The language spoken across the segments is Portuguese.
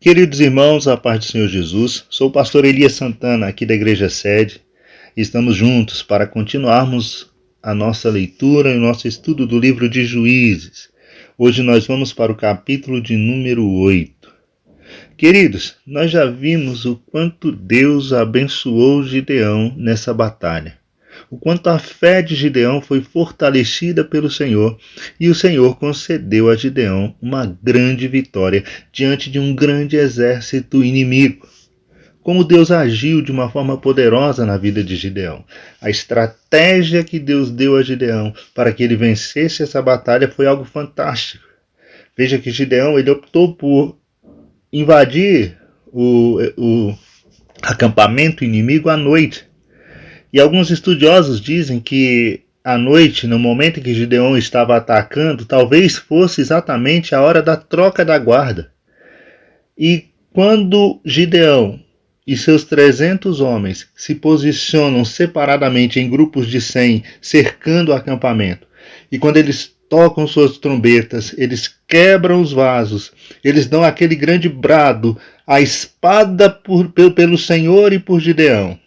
Queridos irmãos, a paz do Senhor Jesus, sou o pastor Elias Santana, aqui da Igreja Sede, e estamos juntos para continuarmos a nossa leitura e o nosso estudo do livro de Juízes. Hoje nós vamos para o capítulo de número 8. Queridos, nós já vimos o quanto Deus abençoou Gideão nessa batalha. O quanto a fé de Gideão foi fortalecida pelo Senhor, e o Senhor concedeu a Gideão uma grande vitória diante de um grande exército inimigo. Como Deus agiu de uma forma poderosa na vida de Gideão. A estratégia que Deus deu a Gideão para que ele vencesse essa batalha foi algo fantástico. Veja que Gideão ele optou por invadir o acampamento inimigo à noite. E alguns estudiosos dizem que à noite, no momento em que Gideão estava atacando, talvez fosse exatamente a hora da troca da guarda. E quando Gideão e seus 300 homens se posicionam separadamente em grupos de 100, cercando o acampamento, e quando eles tocam suas trombetas, eles quebram os vasos, eles dão aquele grande brado, a espada pelo Senhor e por Gideão.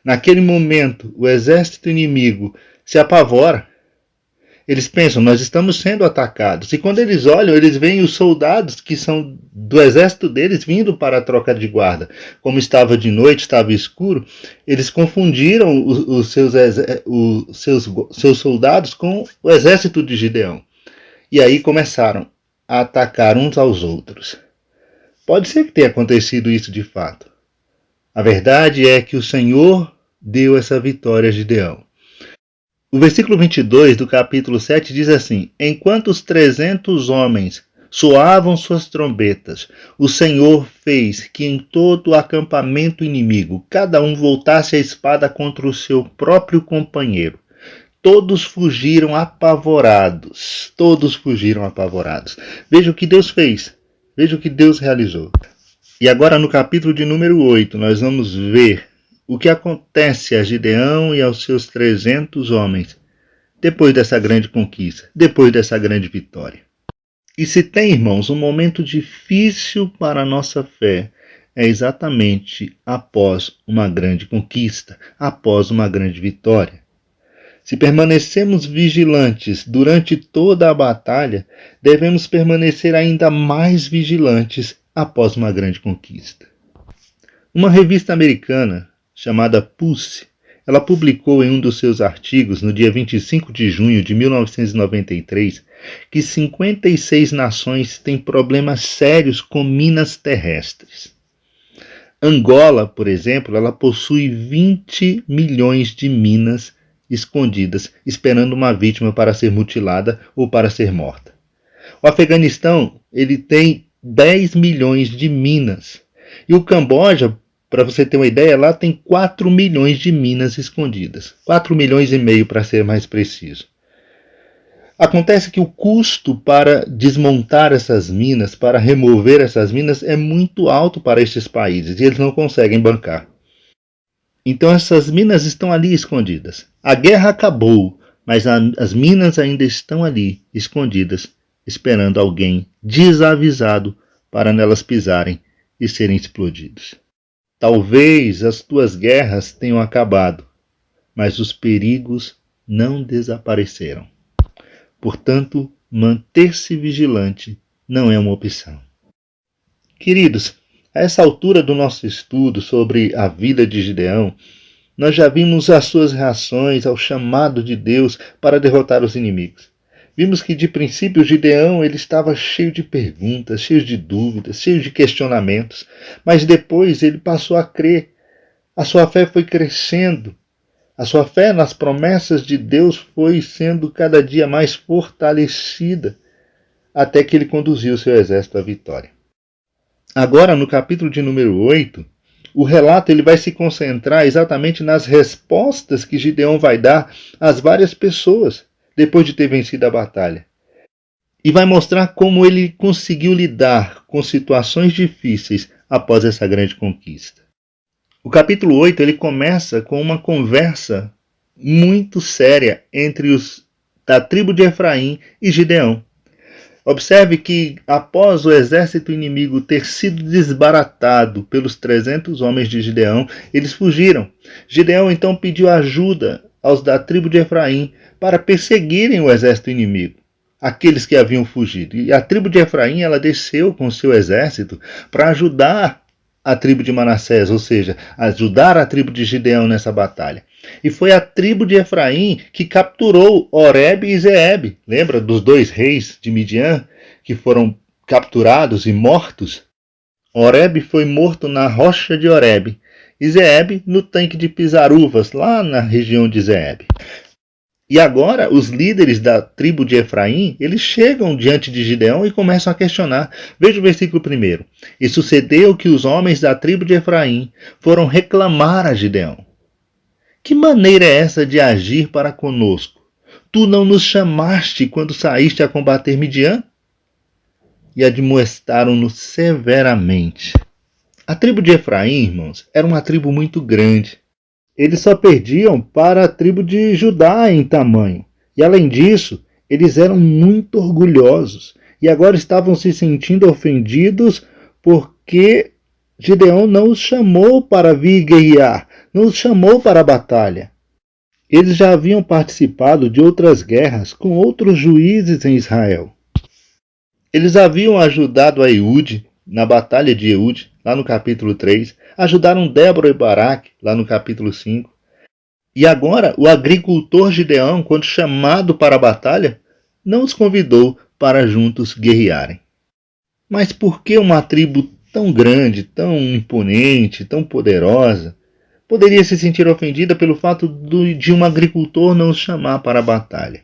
Naquele momento, o exército inimigo se apavora. Eles pensam, nós estamos sendo atacados. E quando eles olham, eles veem os soldados que são do exército deles vindo para a troca de guarda. Como estava de noite, estava escuro, eles confundiram os seus soldados com o exército de Gideão. E aí começaram a atacar uns aos outros. Pode ser que tenha acontecido isso de fato. A verdade é que o Senhor deu essa vitória a Gideão. O versículo 22 do capítulo 7 diz assim: Enquanto os 300 homens soavam suas trombetas, o Senhor fez que em todo o acampamento inimigo cada um voltasse a espada contra o seu próprio companheiro. Todos fugiram apavorados. Veja o que Deus fez. Veja o que Deus realizou. E agora no capítulo de número 8, nós vamos ver o que acontece a Gideão e aos seus 300 homens depois dessa grande conquista, depois dessa grande vitória. E se tem, irmãos, um momento difícil para a nossa fé, é exatamente após uma grande conquista, após uma grande vitória. Se permanecemos vigilantes durante toda a batalha, devemos permanecer ainda mais vigilantes após uma grande conquista. Uma revista americana chamada Pulse, ela publicou em um dos seus artigos, no dia 25 de junho de 1993, que 56 nações têm problemas sérios com minas terrestres. Angola, por exemplo, ela possui 20 milhões de minas escondidas, esperando uma vítima para ser mutilada ou para ser morta. O Afeganistão, ele tem 10 milhões de minas. E o Camboja, para você ter uma ideia, lá tem 4 milhões de minas escondidas. 4 milhões e meio para ser mais preciso. Acontece que o custo para desmontar essas minas, para remover essas minas, é muito alto para estes países e eles não conseguem bancar. Então essas minas estão ali escondidas. A guerra acabou, mas as minas ainda estão ali, escondidas, esperando alguém desavisado para nelas pisarem e serem explodidos. Talvez as tuas guerras tenham acabado, mas os perigos não desapareceram. Portanto, manter-se vigilante não é uma opção. Queridos, a essa altura do nosso estudo sobre a vida de Gideão, nós já vimos as suas reações ao chamado de Deus para derrotar os inimigos. Vimos que de princípio Gideão ele estava cheio de perguntas, cheio de dúvidas, cheio de questionamentos, mas depois ele passou a crer. A sua fé foi crescendo. A sua fé nas promessas de Deus foi sendo cada dia mais fortalecida, até que ele conduziu seu exército à vitória. Agora, no capítulo de número 8, o relato ele vai se concentrar exatamente nas respostas que Gideão vai dar às várias pessoas depois de ter vencido a batalha. E vai mostrar como ele conseguiu lidar com situações difíceis após essa grande conquista. O capítulo 8 ele começa com uma conversa muito séria entre os da tribo de Efraim e Gideão. Observe que, após o exército inimigo ter sido desbaratado pelos 300 homens de Gideão, eles fugiram. Gideão então pediu ajuda aos da tribo de Efraim para perseguirem o exército inimigo, aqueles que haviam fugido. E a tribo de Efraim ela desceu com seu exército para ajudar a tribo de Manassés, ou seja, ajudar a tribo de Gideão nessa batalha. E foi a tribo de Efraim que capturou Oreb e Zeeb. Lembra dos dois reis de Midian que foram capturados e mortos? Oreb foi morto na rocha de Oreb e Zeeb no tanque de pisar uvas, lá na região de Zeeb. E agora os líderes da tribo de Efraim, eles chegam diante de Gideão e começam a questionar. Veja o versículo 1. E sucedeu que os homens da tribo de Efraim foram reclamar a Gideão. Que maneira é essa de agir para conosco? Tu não nos chamaste quando saíste a combater Midian? E admoestaram-no severamente. A tribo de Efraim, irmãos, era uma tribo muito grande. Eles só perdiam para a tribo de Judá em tamanho. E além disso, eles eram muito orgulhosos. E agora estavam se sentindo ofendidos porque Gideão não os chamou para vir guerrear, não os chamou para a batalha. Eles já haviam participado de outras guerras com outros juízes em Israel. Eles haviam ajudado a Eude na batalha de Eude, lá no capítulo 3, ajudaram Débora e Baraque, lá no capítulo 5. E agora, o agricultor Gideão, quando chamado para a batalha, não os convidou para juntos guerrearem. Mas por que uma tribo tão grande, tão imponente, tão poderosa, poderia se sentir ofendida pelo fato de um agricultor não os chamar para a batalha?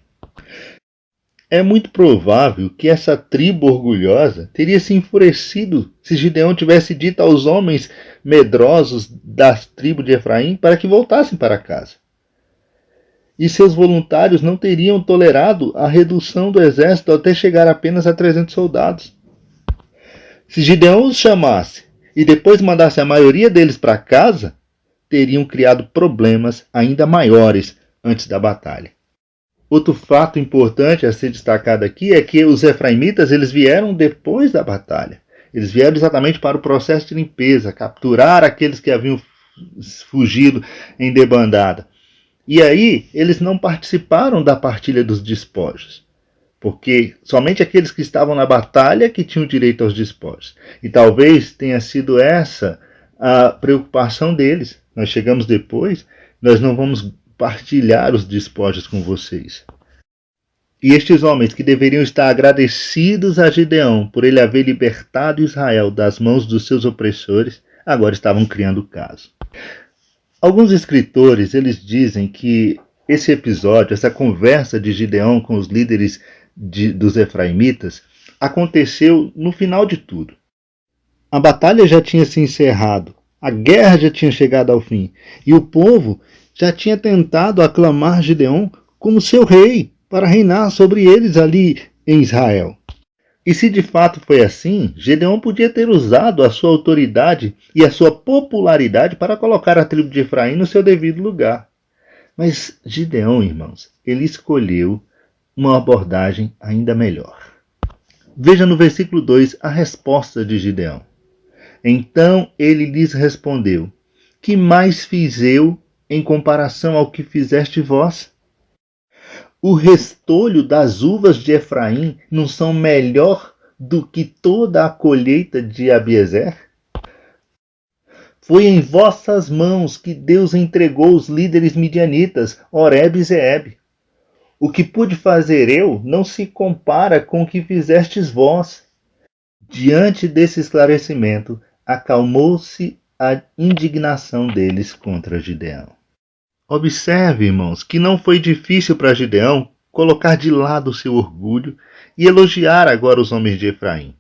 É muito provável que essa tribo orgulhosa teria se enfurecido se Gideão tivesse dito aos homens medrosos da tribo de Efraim para que voltassem para casa. E seus voluntários não teriam tolerado a redução do exército até chegar apenas a 300 soldados. Se Gideão os chamasse e depois mandasse a maioria deles para casa, teriam criado problemas ainda maiores antes da batalha. Outro fato importante a ser destacado aqui é que os efraimitas eles vieram depois da batalha. Eles vieram exatamente para o processo de limpeza, capturar aqueles que haviam fugido em debandada. E aí eles não participaram da partilha dos despojos, porque somente aqueles que estavam na batalha que tinham direito aos despojos. E talvez tenha sido essa a preocupação deles. Nós chegamos depois, nós não vamos partilhar os despojos com vocês. E estes homens que deveriam estar agradecidos a Gideão por ele haver libertado Israel das mãos dos seus opressores, agora estavam criando caso. Alguns escritores eles dizem que esse episódio, essa conversa de Gideão com os líderes dos efraimitas, aconteceu no final de tudo. A batalha já tinha se encerrado, a guerra já tinha chegado ao fim, e o povo já tinha tentado aclamar Gideão como seu rei, para reinar sobre eles ali em Israel. E se de fato foi assim, Gideão podia ter usado a sua autoridade e a sua popularidade para colocar a tribo de Efraim no seu devido lugar. Mas Gideão, irmãos, ele escolheu uma abordagem ainda melhor. Veja no versículo 2 a resposta de Gideão. Então ele lhes respondeu: Que mais fiz eu em comparação ao que fizeste vós? O restolho das uvas de Efraim não são melhor do que toda a colheita de Abiezer? Foi em vossas mãos que Deus entregou os líderes midianitas, Oreb e Zeeb. O que pude fazer eu não se compara com o que fizestes vós. Diante desse esclarecimento, acalmou-se a indignação deles contra Gideão. Observe, irmãos, que não foi difícil para Gideão colocar de lado o seu orgulho e elogiar agora os homens de Efraim.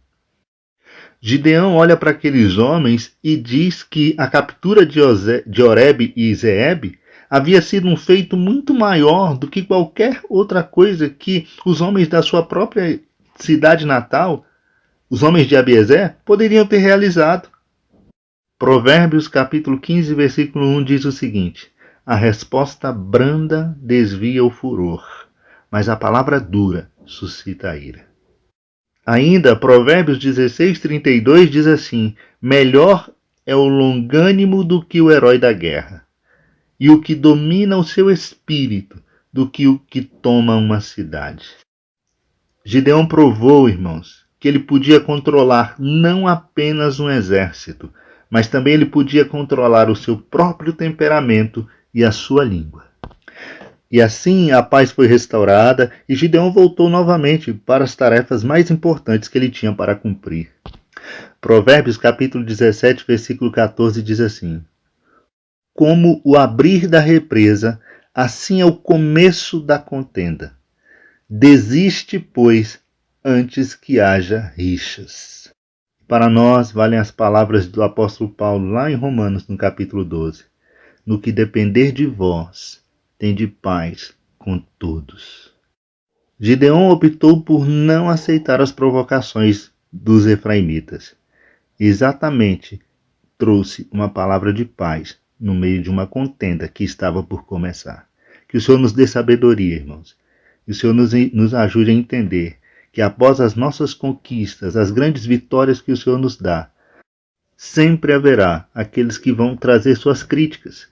Gideão olha para aqueles homens e diz que a captura de Oreb e Zeeb havia sido um feito muito maior do que qualquer outra coisa que os homens da sua própria cidade natal, os homens de Abiezer, poderiam ter realizado. Provérbios capítulo 15, versículo 1 diz o seguinte: A resposta branda desvia o furor, mas a palavra dura suscita a ira. Ainda, Provérbios 16:32 diz assim: melhor é o longânimo do que o herói da guerra, e o que domina o seu espírito do que o que toma uma cidade. Gideão provou, irmãos, que ele podia controlar não apenas um exército, mas também ele podia controlar o seu próprio temperamento e a sua língua. E assim a paz foi restaurada e Gideão voltou novamente para as tarefas mais importantes que ele tinha para cumprir. Provérbios capítulo 17, versículo 14 diz assim: como o abrir da represa, assim é o começo da contenda. Desiste, pois, antes que haja rixas. Para nós, valem as palavras do apóstolo Paulo lá em Romanos, no capítulo 12. No que depender de vós, tende paz com todos. Gideão optou por não aceitar as provocações dos efraimitas. Exatamente, trouxe uma palavra de paz no meio de uma contenda que estava por começar. Que o Senhor nos dê sabedoria, irmãos. Que o Senhor nos ajude a entender que após as nossas conquistas, as grandes vitórias que o Senhor nos dá, sempre haverá aqueles que vão trazer suas críticas,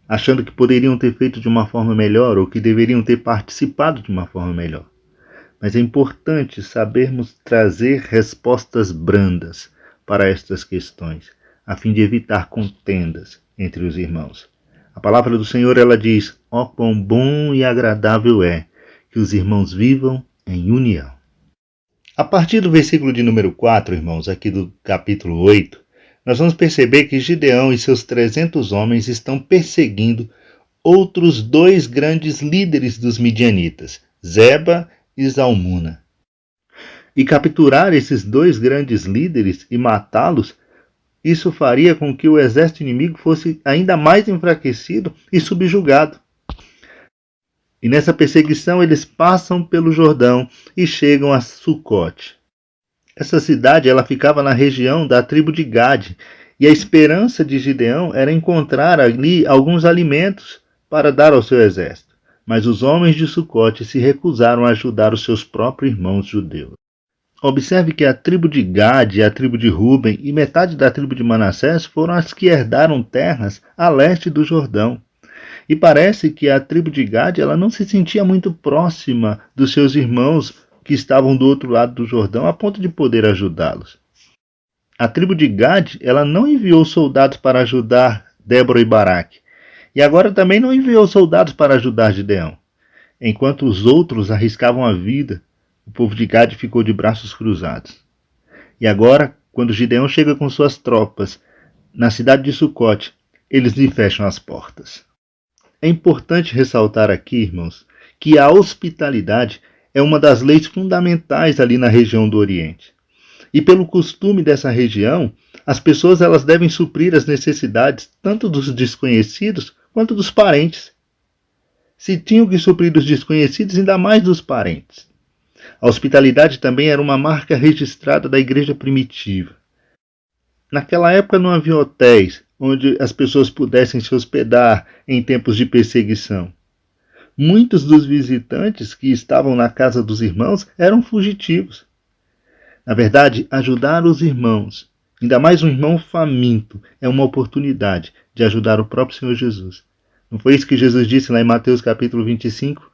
achando que poderiam ter feito de uma forma melhor ou que deveriam ter participado de uma forma melhor. Mas é importante sabermos trazer respostas brandas para estas questões, a fim de evitar contendas entre os irmãos. A palavra do Senhor, ela diz: ó quão bom e agradável é que os irmãos vivam em união. A partir do versículo de número 4, irmãos, aqui do capítulo 8, nós vamos perceber que Gideão e seus 300 homens estão perseguindo outros dois grandes líderes dos midianitas, Zeba e Zalmuna. E capturar esses dois grandes líderes e matá-los, isso faria com que o exército inimigo fosse ainda mais enfraquecido e subjugado. E nessa perseguição eles passam pelo Jordão e chegam a Sucote. Essa cidade ela ficava na região da tribo de Gade, e a esperança de Gideão era encontrar ali alguns alimentos para dar ao seu exército. Mas os homens de Sucote se recusaram a ajudar os seus próprios irmãos judeus. Observe que a tribo de Gade, a tribo de Ruben e metade da tribo de Manassés foram as que herdaram terras a leste do Jordão. E parece que a tribo de Gade ela não se sentia muito próxima dos seus irmãos que estavam do outro lado do Jordão a ponto de poder ajudá-los. A tribo de Gade ela não enviou soldados para ajudar Débora e Baraque. E agora também não enviou soldados para ajudar Gideão. Enquanto os outros arriscavam a vida, o povo de Gade ficou de braços cruzados. E agora, quando Gideão chega com suas tropas na cidade de Sucote, eles lhe fecham as portas. É importante ressaltar aqui, irmãos, que a hospitalidade é uma das leis fundamentais ali na região do Oriente. E pelo costume dessa região, as pessoas elas devem suprir as necessidades tanto dos desconhecidos quanto dos parentes. Se tinham que suprir dos desconhecidos, ainda mais dos parentes. A hospitalidade também era uma marca registrada da igreja primitiva. Naquela época não havia hotéis onde as pessoas pudessem se hospedar em tempos de perseguição. Muitos dos visitantes que estavam na casa dos irmãos eram fugitivos. Na verdade, ajudar os irmãos, ainda mais um irmão faminto, é uma oportunidade de ajudar o próprio Senhor Jesus. Não foi isso que Jesus disse lá em Mateus capítulo 25?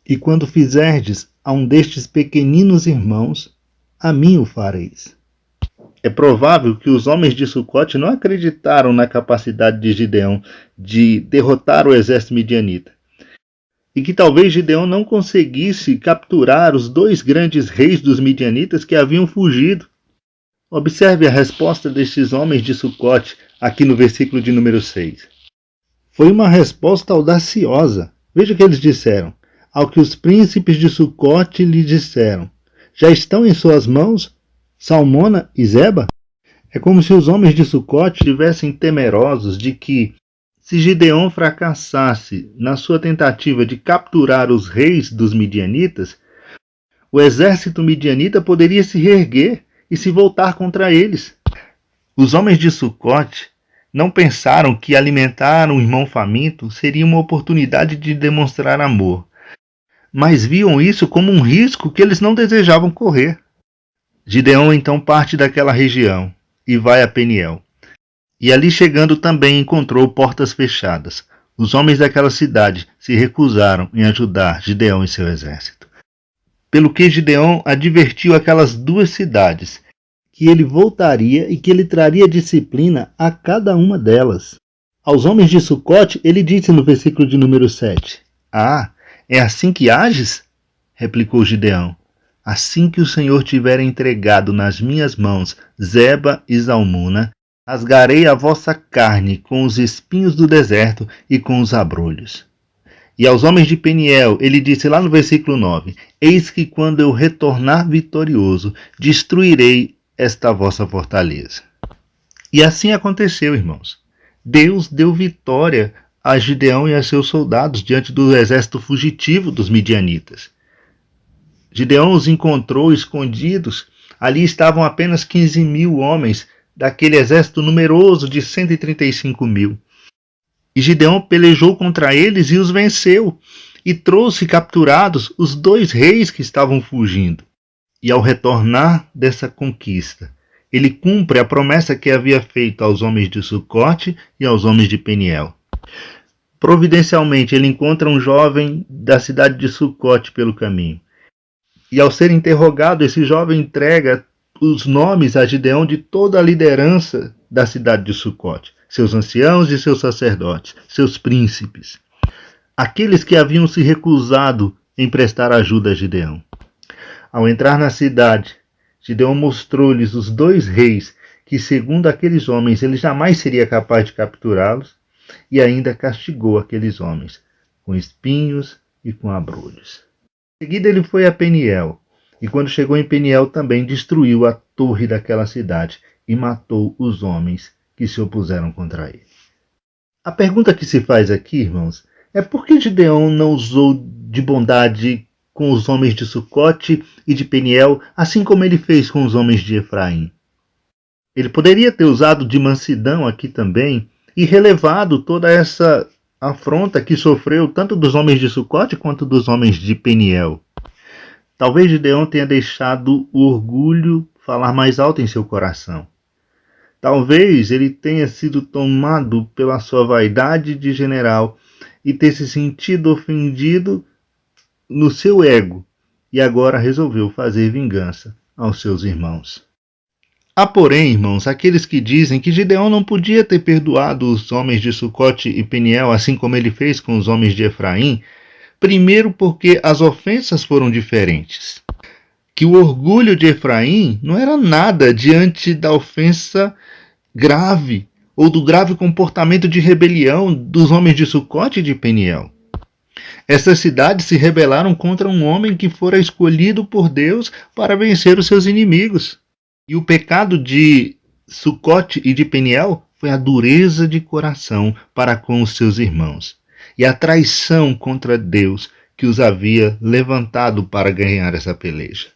E quando fizerdes a um destes pequeninos irmãos, a mim o fareis. É provável que os homens de Sucote não acreditaram na capacidade de Gideão de derrotar o exército midianita. E que talvez Gideão não conseguisse capturar os dois grandes reis dos midianitas que haviam fugido. Observe a resposta destes homens de Sucote aqui no versículo de número 6. Foi uma resposta audaciosa. Veja o que eles disseram. Ao que os príncipes de Sucote lhe disseram: já estão em suas mãos Salmona e Zeba? É como se os homens de Sucote estivessem temerosos de que, se Gideão fracassasse na sua tentativa de capturar os reis dos midianitas, o exército midianita poderia se reerguer e se voltar contra eles. Os homens de Sucote não pensaram que alimentar um irmão faminto seria uma oportunidade de demonstrar amor, mas viam isso como um risco que eles não desejavam correr. Gideão então parte daquela região e vai a Peniel. E ali chegando também encontrou portas fechadas. Os homens daquela cidade se recusaram em ajudar Gideão e seu exército. Pelo que Gideão advertiu aquelas duas cidades, que ele voltaria e que ele traria disciplina a cada uma delas. Aos homens de Sucote, ele disse no versículo de número 7, Ah, é assim que ages? Replicou Gideão. Assim que o Senhor tiver entregado nas minhas mãos Zeba e Zalmuna, rasgarei a vossa carne com os espinhos do deserto e com os abrolhos. E aos homens de Peniel, ele disse lá no versículo 9, Eis que quando eu retornar vitorioso, destruirei esta vossa fortaleza. E assim aconteceu, irmãos. Deus deu vitória a Gideão e a seus soldados diante do exército fugitivo dos midianitas. Gideão os encontrou escondidos. Ali estavam apenas 15.000 homens daquele exército numeroso de 135.000. E Gideão pelejou contra eles e os venceu, e trouxe capturados os 2 reis que estavam fugindo. E ao retornar dessa conquista, ele cumpre a promessa que havia feito aos homens de Sucote e aos homens de Peniel. Providencialmente, ele encontra um jovem da cidade de Sucote pelo caminho. E ao ser interrogado, esse jovem entrega os nomes a Gideão de toda a liderança da cidade de Sucote, seus anciãos e seus sacerdotes, seus príncipes, aqueles que haviam se recusado em prestar ajuda a Gideão. Ao entrar na cidade, Gideão mostrou-lhes os 2 reis que, segundo aqueles homens, ele jamais seria capaz de capturá-los, e ainda castigou aqueles homens com espinhos e com abrolhos. Em seguida ele foi a Peniel, e quando chegou em Peniel também destruiu a torre daquela cidade e matou os homens que se opuseram contra ele. A pergunta que se faz aqui, irmãos, é por que Gideão não usou de bondade com os homens de Sucote e de Peniel, assim como ele fez com os homens de Efraim? Ele poderia ter usado de mansidão aqui também e relevado toda essa afronta que sofreu tanto dos homens de Sucote quanto dos homens de Peniel. Talvez Gideão tenha deixado o orgulho falar mais alto em seu coração. Talvez ele tenha sido tomado pela sua vaidade de general e ter se sentido ofendido no seu ego, e agora resolveu fazer vingança aos seus irmãos. Há, porém, irmãos, aqueles que dizem que Gideão não podia ter perdoado os homens de Sucote e Peniel, assim como ele fez com os homens de Efraim, primeiro porque as ofensas foram diferentes. Que o orgulho de Efraim não era nada diante da ofensa grave, ou do grave comportamento de rebelião dos homens de Sucote e de Peniel. Essas cidades se rebelaram contra um homem que fora escolhido por Deus para vencer os seus inimigos. E o pecado de Sucote e de Peniel foi a dureza de coração para com os seus irmãos e a traição contra Deus que os havia levantado para ganhar essa peleja.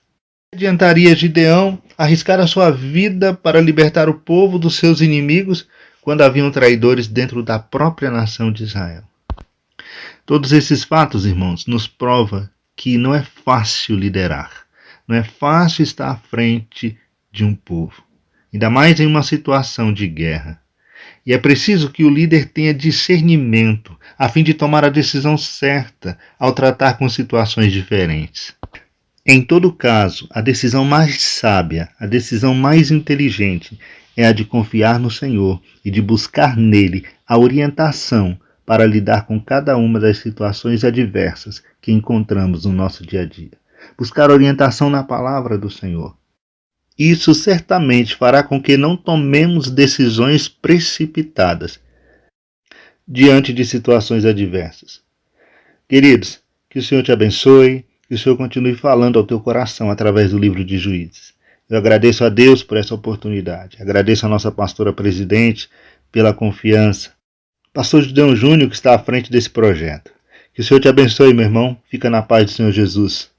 Adiantaria Gideão arriscar a sua vida para libertar o povo dos seus inimigos quando haviam traidores dentro da própria nação de Israel? Todos esses fatos, irmãos, nos provam que não é fácil liderar, não é fácil estar à frente de um povo, ainda mais em uma situação de guerra. E é preciso que o líder tenha discernimento, a fim de tomar a decisão certa ao tratar com situações diferentes. Em todo caso, a decisão mais sábia, a decisão mais inteligente é a de confiar no Senhor e de buscar nele a orientação para lidar com cada uma das situações adversas que encontramos no nosso dia a dia. Buscar orientação na palavra do Senhor. Isso certamente fará com que não tomemos decisões precipitadas diante de situações adversas. Queridos, que o Senhor te abençoe, que o Senhor continue falando ao teu coração através do livro de Juízes. Eu agradeço a Deus por essa oportunidade. Agradeço a nossa pastora presidente pela confiança. Pastor Gideão Júnior, que está à frente desse projeto. Que o Senhor te abençoe, meu irmão. Fica na paz do Senhor Jesus.